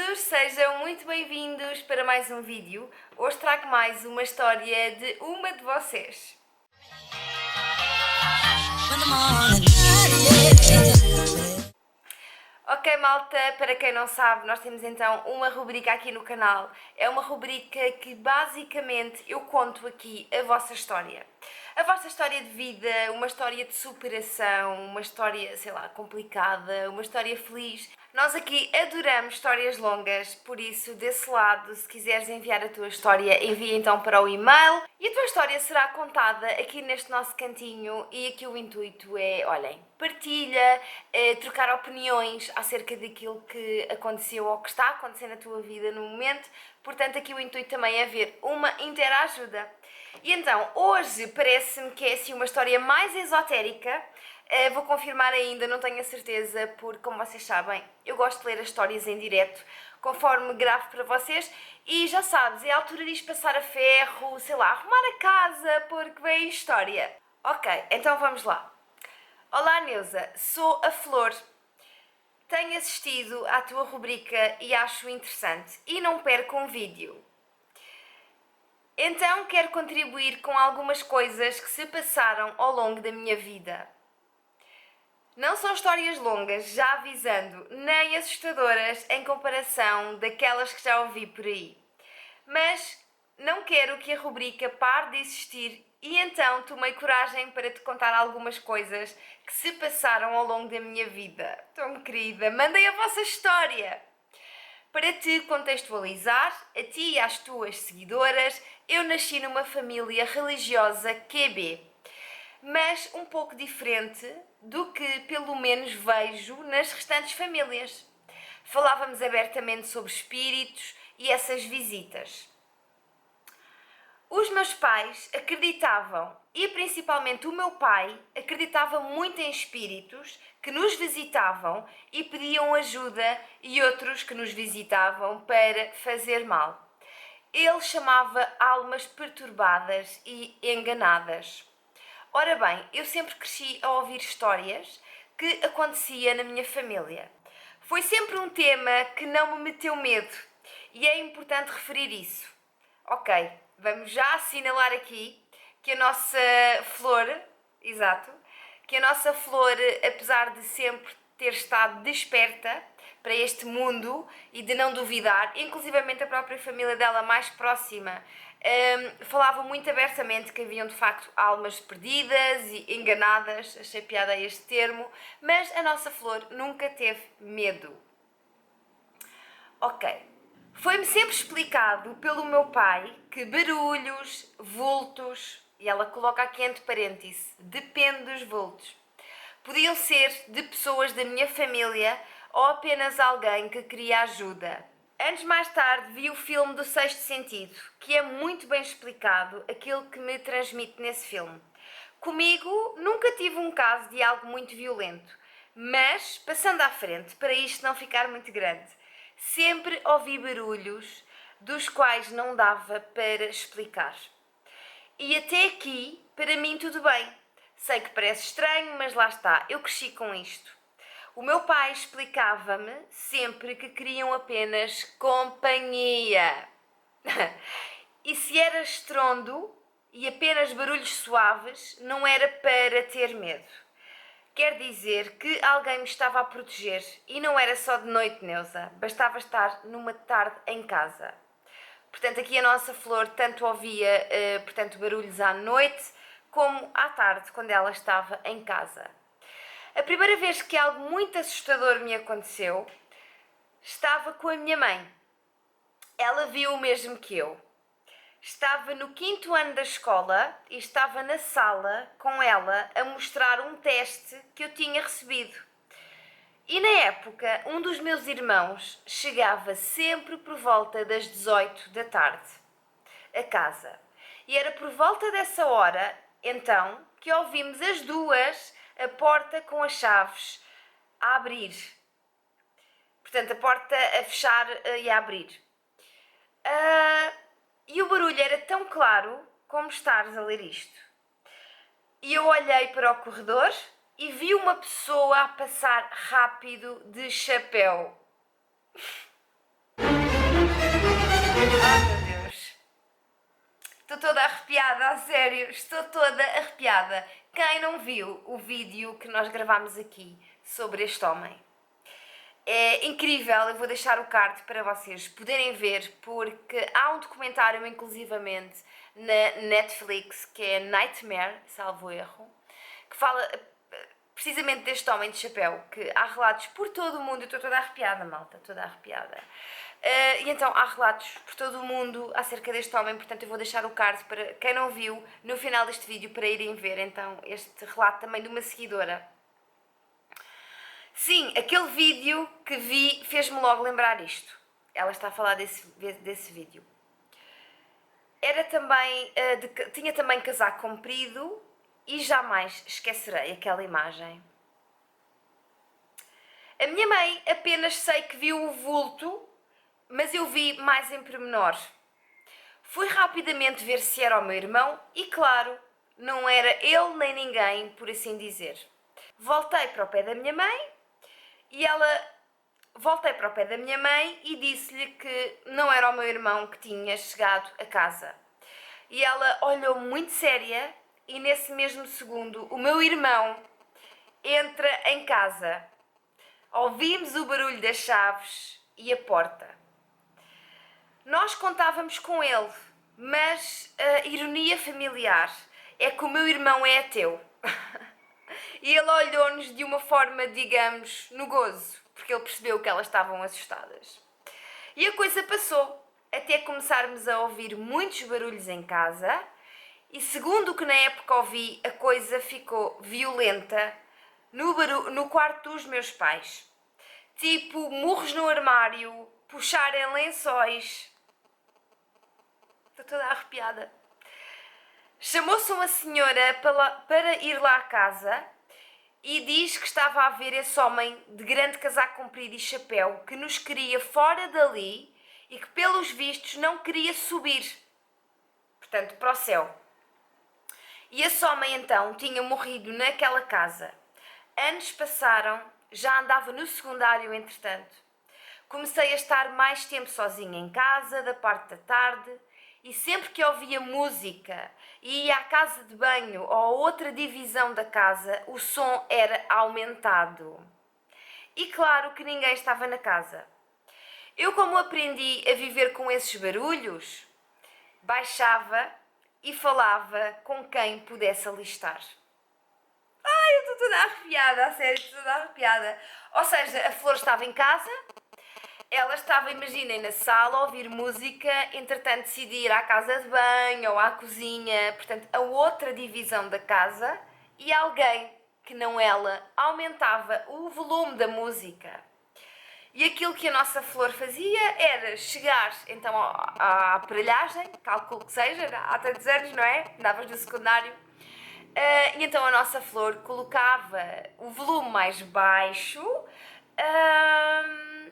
todos, sejam muito bem-vindos para mais um vídeo. Hoje trago mais uma história de uma de vocês. Ok, malta, para quem não sabe, nós temos então uma rubrica aqui no canal. É uma rubrica que basicamente eu conto aqui a vossa história. A vossa história de vida, uma história de superação, uma história, sei lá, complicada, uma história feliz. Nós aqui adoramos histórias longas, por isso, desse lado, se quiseres enviar a tua história, envia então para o e-mail e a tua história será contada aqui neste nosso cantinho e aqui o intuito é, olhem, partilha, trocar opiniões acerca daquilo que aconteceu ou que está a acontecer na tua vida no momento. Portanto, aqui o intuito também é haver uma interajuda. E então, hoje parece-me que é assim uma história mais esotérica. Vou confirmar ainda, não tenho a certeza, porque como vocês sabem, eu gosto de ler as histórias em direto, conforme gravo para vocês. E já sabes, é a altura de passar a ferro, sei lá, arrumar a casa, porque vem a história. Ok, então vamos lá. Olá Neuza, sou a Flor. Tenho assistido à tua rubrica e acho interessante e não perco um vídeo. Então quero contribuir com algumas coisas que se passaram ao longo da minha vida. Não são histórias longas, já avisando, nem assustadoras em comparação daquelas que já ouvi por aí. Mas não quero que a rubrica pare de existir e então tomei coragem para te contar algumas coisas que se passaram ao longo da minha vida. Tão querida, mandem a vossa história! Para te contextualizar, a ti e às tuas seguidoras, eu nasci numa família religiosa QB, mas um pouco diferente do que pelo menos vejo nas restantes famílias. Falávamos abertamente sobre espíritos e essas visitas. Os meus pais acreditavam, e principalmente o meu pai, acreditava muito em espíritos que nos visitavam e pediam ajuda e outros que nos visitavam para fazer mal. Ele chamava almas perturbadas e enganadas. Ora bem, eu sempre cresci a ouvir histórias que acontecia na minha família. Foi sempre um tema que não me meteu medo e é importante referir isso. Ok, vamos já assinalar aqui que a nossa Flor, exato, que a nossa Flor, apesar de sempre ter estado desperta para este mundo e de não duvidar, inclusivamente a própria família dela mais próxima, falava muito abertamente que haviam de facto almas perdidas e enganadas, achei piada este termo, mas a nossa Flor nunca teve medo. Ok. Foi-me sempre explicado pelo meu pai que barulhos, vultos, e ela coloca aqui entre parênteses, depende dos vultos, podiam ser de pessoas da minha família ou apenas alguém que queria ajuda. Anos mais tarde vi o filme do Sexto Sentido, que é muito bem explicado aquilo que me transmite nesse filme. Comigo nunca tive um caso de algo muito violento, mas, passando à frente, para isto não ficar muito grande, sempre ouvi barulhos dos quais não dava para explicar. E até aqui, para mim, tudo bem. Sei que parece estranho, mas lá está, eu cresci com isto. O meu pai explicava-me sempre que queriam apenas companhia. E se era estrondo e apenas barulhos suaves, não era para ter medo. Quer dizer que alguém me estava a proteger e não era só de noite, Neuza, bastava estar numa tarde em casa. Portanto, aqui a nossa Flor tanto ouvia barulhos à noite como à tarde, quando ela estava em casa. A primeira vez que algo muito assustador me aconteceu, estava com a minha mãe. Ela viu o mesmo que eu. Estava no 5º ano da escola e estava na sala com ela a mostrar um teste que eu tinha recebido. E na época, um dos meus irmãos chegava sempre por volta das 18 da tarde a casa. E era por volta dessa hora, então, que ouvimos as duas a porta com as chaves a abrir. Portanto, a porta a fechar e a abrir. E o barulho era tão claro como estares a ler isto. E eu olhei para o corredor e vi uma pessoa a passar rápido de chapéu. sério, estou toda arrepiada. Quem não viu o vídeo que nós gravámos aqui sobre este homem? É incrível, eu vou deixar o card para vocês poderem ver, porque há um documentário, inclusivamente, na Netflix, que é Nightmare, salvo erro, que fala precisamente deste homem de chapéu, que há relatos por todo o mundo, eu estou toda arrepiada, malta, toda arrepiada. E então há relatos por todo o mundo acerca deste homem, portanto eu vou deixar o card para quem não viu no final deste vídeo para irem ver então este relato também de uma seguidora. Sim, aquele vídeo que vi fez-me logo lembrar isto. Ela está a falar desse vídeo. Era também, tinha também casaco comprido e jamais esquecerei aquela imagem. A minha mãe apenas sei que viu o vulto, mas eu vi mais em pormenor. Fui rapidamente ver se era o meu irmão e, claro, não era ele nem ninguém, por assim dizer. Voltei para o pé da minha mãe e disse-lhe que não era o meu irmão que tinha chegado a casa. E ela olhou muito séria e nesse mesmo segundo o meu irmão entra em casa. Ouvimos o barulho das chaves e a porta. Nós contávamos com ele, mas a ironia familiar é que o meu irmão é ateu. E ele olhou-nos de uma forma, digamos, no gozo, porque ele percebeu que elas estavam assustadas. E a coisa passou, até começarmos a ouvir muitos barulhos em casa, e segundo o que na época ouvi, a coisa ficou violenta no quarto dos meus pais. Tipo, murros no armário, puxarem lençóis. Estou toda arrepiada. Chamou-se uma senhora para ir lá à casa e diz que estava a ver esse homem de grande casaco comprido e chapéu que nos queria fora dali e que, pelos vistos, não queria subir, portanto, para o céu. E esse homem, então, tinha morrido naquela casa. Anos passaram, já andava no secundário, entretanto. Comecei a estar mais tempo sozinha em casa, da parte da tarde, e sempre que ouvia música e ia à casa de banho ou a outra divisão da casa, o som era aumentado. E claro que ninguém estava na casa. Eu, como aprendi a viver com esses barulhos, baixava e falava com quem pudesse alistar. Ai, eu estou toda arrepiada, a sério, estou toda arrepiada. Ou seja, a Flor estava em casa, ela estava, imaginem, na sala a ouvir música, entretanto decidia ir à casa de banho ou à cozinha, portanto, a outra divisão da casa, e alguém, que não ela, aumentava o volume da música. E aquilo que a nossa Flor fazia era chegar então à aparelhagem, calculo que seja, há tantos anos, não é? Andavas no secundário. E então a nossa Flor colocava o volume mais baixo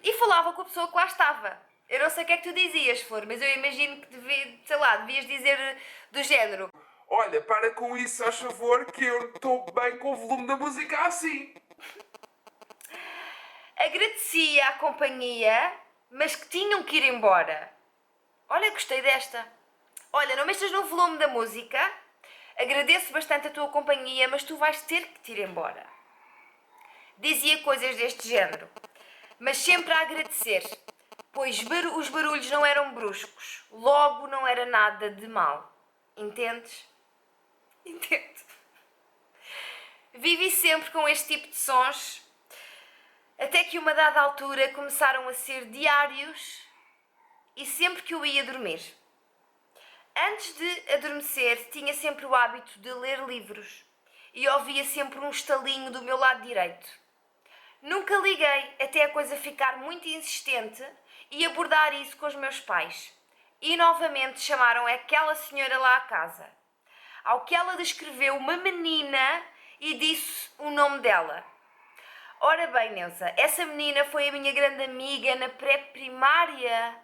e falava com a pessoa que lá estava. Eu não sei o que é que tu dizias, Flor, mas eu imagino que devias dizer do género: olha, para com isso, faz favor, que eu estou bem com o volume da música assim. agradecia a companhia, mas que tinham que ir embora. Olha, gostei desta. Olha, não mexas no volume da música, agradeço bastante a tua companhia, mas tu vais ter que te ir embora. Dizia coisas deste género, mas sempre a agradecer, pois os barulhos não eram bruscos, logo não era nada de mal. Entendes? Entendo. Vivi sempre com este tipo de sons, até que uma dada altura começaram a ser diários e sempre que eu ia dormir. Antes de adormecer, tinha sempre o hábito de ler livros e ouvia sempre um estalinho do meu lado direito. Nunca liguei até a coisa ficar muito insistente e abordar isso com os meus pais. E novamente chamaram aquela senhora lá à casa. Ao que ela descreveu uma menina e disse o nome dela. Ora bem, Neuza, essa menina foi a minha grande amiga na pré-primária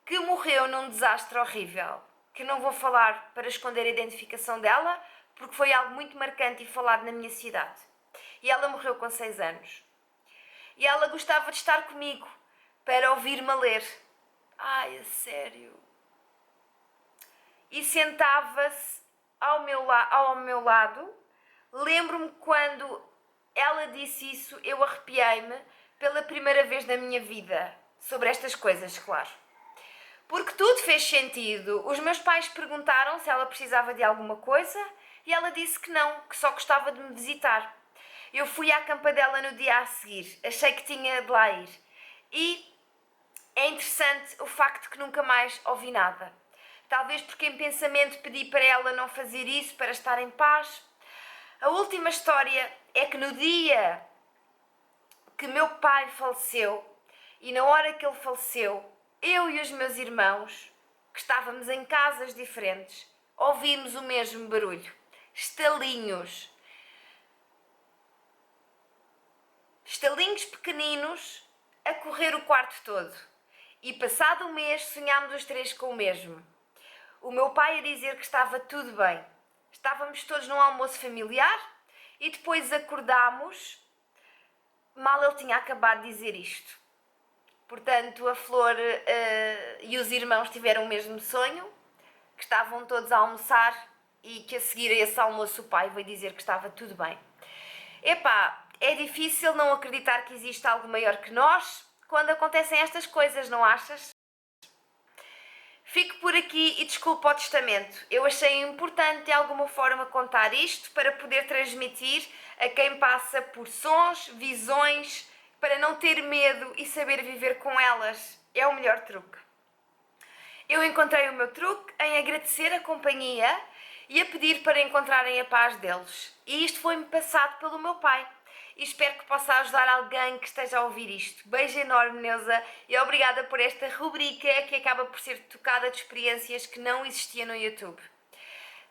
que morreu num desastre horrível, que não vou falar para esconder a identificação dela, porque foi algo muito marcante e falado na minha cidade. E ela morreu com 6 anos. E ela gostava de estar comigo para ouvir-me a ler. Ai, a sério. e sentava-se ao meu lado. Lembro-me quando ela disse isso, eu arrepiei-me pela primeira vez na minha vida, sobre estas coisas, claro. Porque tudo fez sentido. Os meus pais perguntaram se ela precisava de alguma coisa e ela disse que não, que só gostava de me visitar. Eu fui à campa dela no dia a seguir, achei que tinha de lá ir. E é interessante o facto de que nunca mais ouvi nada. Talvez porque em pensamento pedi para ela não fazer isso, para estar em paz. A última história é que no dia que meu pai faleceu, e na hora que ele faleceu, eu e os meus irmãos, que estávamos em casas diferentes, ouvimos o mesmo barulho. Estalinhos. Estalinhos pequeninos a correr o quarto todo. E passado um mês sonhámos os três com o mesmo. O meu pai a dizer que estava tudo bem. Estávamos todos num almoço familiar e depois acordámos. Mal ele tinha acabado de dizer isto. Portanto, a Flor e os irmãos tiveram o mesmo sonho, que estavam todos a almoçar e que a seguir a esse almoço o pai veio dizer que estava tudo bem. Epá, é difícil não acreditar que existe algo maior que nós quando acontecem estas coisas, não achas? Fico por aqui e desculpa o testamento. Eu achei importante de alguma forma contar isto para poder transmitir a quem passa por sons, visões, para não ter medo e saber viver com elas. É o melhor truque. Eu encontrei o meu truque em agradecer a companhia e a pedir para encontrarem a paz deles. E isto foi-me passado pelo meu pai. E espero que possa ajudar alguém que esteja a ouvir isto. Beijo enorme, Neuza, e obrigada por esta rubrica que acaba por ser tocada de experiências que não existiam no YouTube.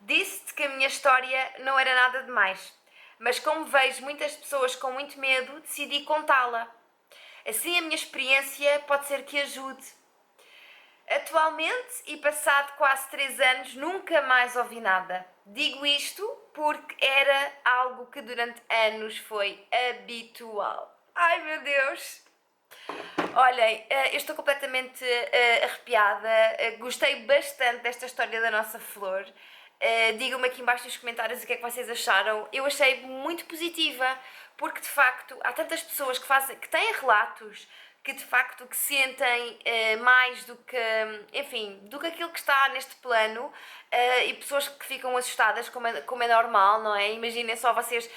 Disse-te que a minha história não era nada demais, mas como vejo muitas pessoas com muito medo, decidi contá-la. Assim a minha experiência pode ser que ajude. Atualmente, e passado quase 3 anos, nunca mais ouvi nada. Digo isto porque era algo que durante anos foi habitual. Ai meu Deus! Olhem, eu estou completamente arrepiada. Gostei bastante desta história da nossa Flor. Digam-me aqui embaixo nos comentários o que é que vocês acharam. Eu achei muito positiva, porque de facto há tantas pessoas que têm relatos que de facto que sentem mais do que, enfim, do que aquilo que está neste plano, e pessoas que ficam assustadas, como é normal, não é? Imaginem só vocês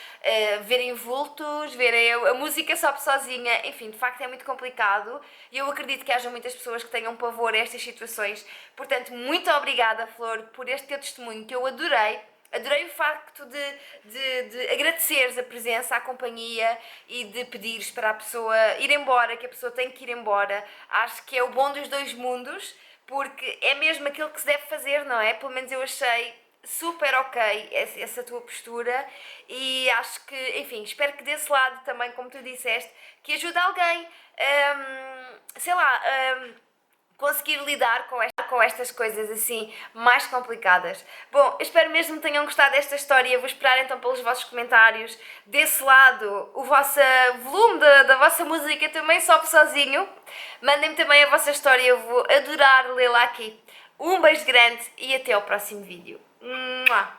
verem vultos, verem a música sobe sozinha, enfim, de facto é muito complicado e eu acredito que haja muitas pessoas que tenham pavor a estas situações. Portanto, muito obrigada, Flor, por este teu testemunho que eu adorei. Adorei o facto de agradeceres a presença, a companhia e de pedires para a pessoa ir embora, que a pessoa tem que ir embora. Acho que é o bom dos dois mundos, porque é mesmo aquilo que se deve fazer, não é? Pelo menos eu achei super ok essa tua postura e acho que, enfim, espero que desse lado também, como tu disseste, que ajude alguém, sei lá, conseguir lidar com estas coisas assim mais complicadas. Bom, espero mesmo que tenham gostado desta história. Vou esperar então pelos vossos comentários. Desse lado, o vosso volume da vossa música também sobe sozinho. Mandem-me também a vossa história, eu vou adorar lê-la aqui. Um beijo grande e até ao próximo vídeo. Mua!